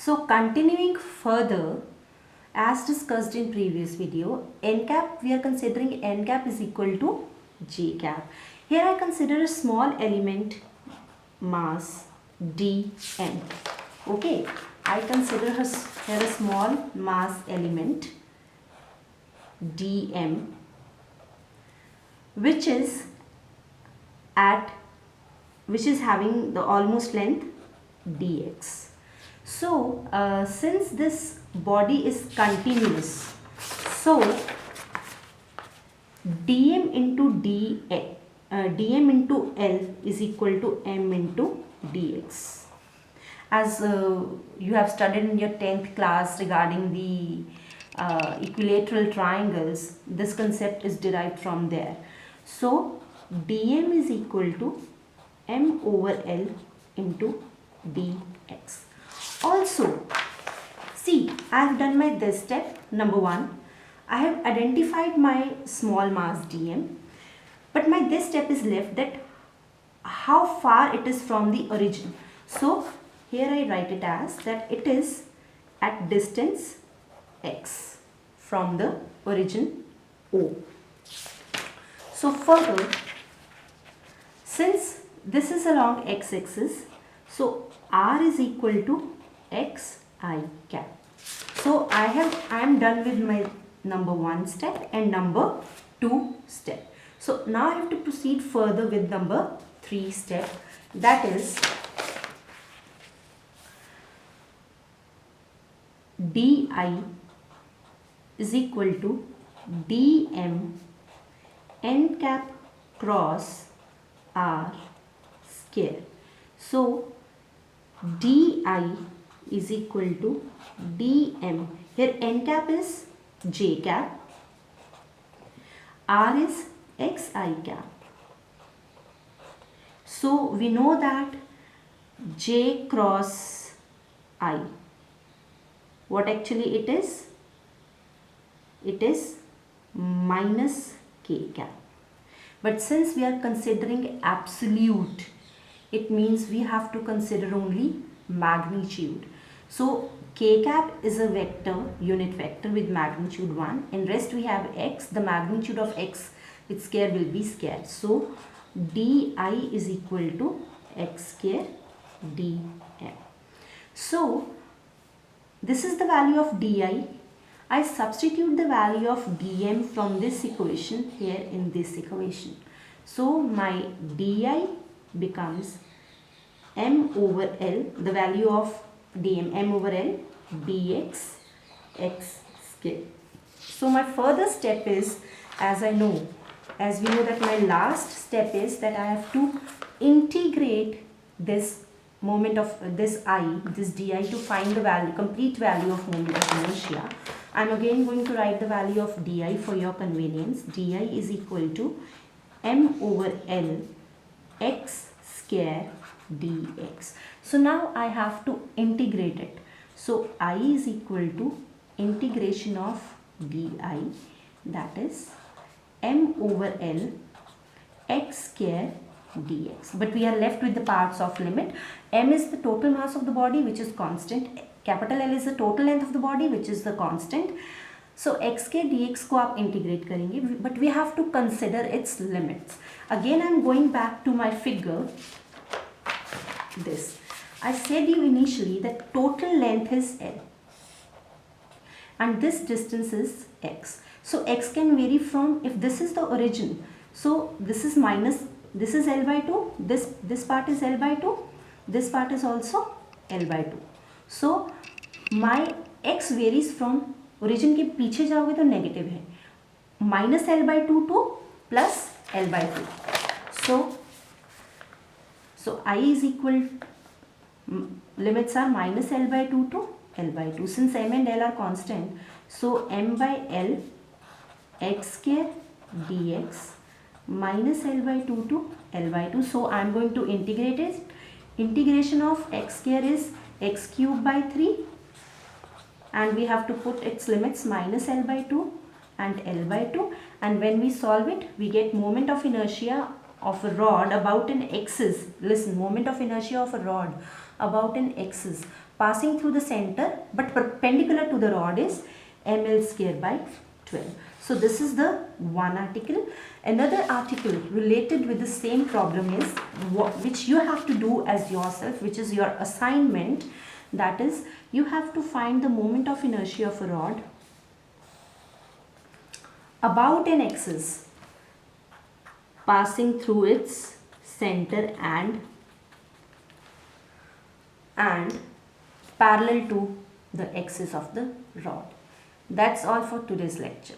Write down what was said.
So continuing further, as discussed in previous video, n cap, we are considering n cap is equal to j cap. Here I consider a small element mass dm. Okay, I consider here a small mass element dm, which is having the almost length dx. So since this body is continuous, so dm into dm into L is equal to m into dx. As you have studied in your 10th class regarding the equilateral triangles, this concept is derived from there. So dm is equal to m over L into dx. Also, see, I have done my this step, number 1. I have identified my small mass dm, but my this step is left, that how far it is from the origin. So here I write it as that it is at distance x from the origin O. So further, since this is along x-axis, so r is equal to xi cap. So I am done with my number 1 step and number 2 step. So now I have to proceed further with number 3 step, that is di is equal to dm n cap cross r square. So di is equal to dm, here n cap is j cap, r is xi cap. So we know that j cross I, what actually it is? It is minus k cap. But since we are considering absolute, it means we have to consider only magnitude. So k cap is a vector, unit vector with magnitude 1, and rest we have x. The magnitude of x with square will be square. So di is equal to x square dm. So this is the value of di. I substitute the value of dm from this equation here in this equation. So my di becomes m over L, the value of dm, m over L dx x square. So my further step is, as we know that my last step is that I have to integrate this moment of this di to find the value, complete value of moment of inertia. I am again going to write the value of di for your convenience. Di is equal to m over L x square dx. So now I have to integrate it. So I is equal to integration of di, that is m over L x square dx. But we are left with the parts of limit. M is the total mass of the body, which is constant. Capital L is the total length of the body, which is the constant. So x के dx को आप integrate करेंगे, but we have to consider its limits. Again I am going back to my figure. This, I said you initially that total length is L and this distance is x. So x can vary from, if this is the origin, so this is minus, this is L by 2, this part is L by 2, this part is also L by 2. So my x varies from, origin के पीछे जाओगे तो negative है, minus L by 2 to plus L by 2. So I is equal, limits are minus L by 2 to L by 2. Since m and L are constant, so m by L x square dx minus L by 2 to L by 2. So I am going to integrate it. Integration of x square is x cube by 3, and we have to put its limits minus L by 2 and L by 2, and when we solve it we get moment of inertia of a rod about an axis. Listen, moment of inertia of a rod about an axis passing through the center but perpendicular to the rod is ml square by 12. So this is the one article. Another article related with the same problem is which you have to do as yourself, which is your assignment. That is, you have to find the moment of inertia of a rod about an axis passing through its center and parallel to the axis of the rod. That's all for today's lecture.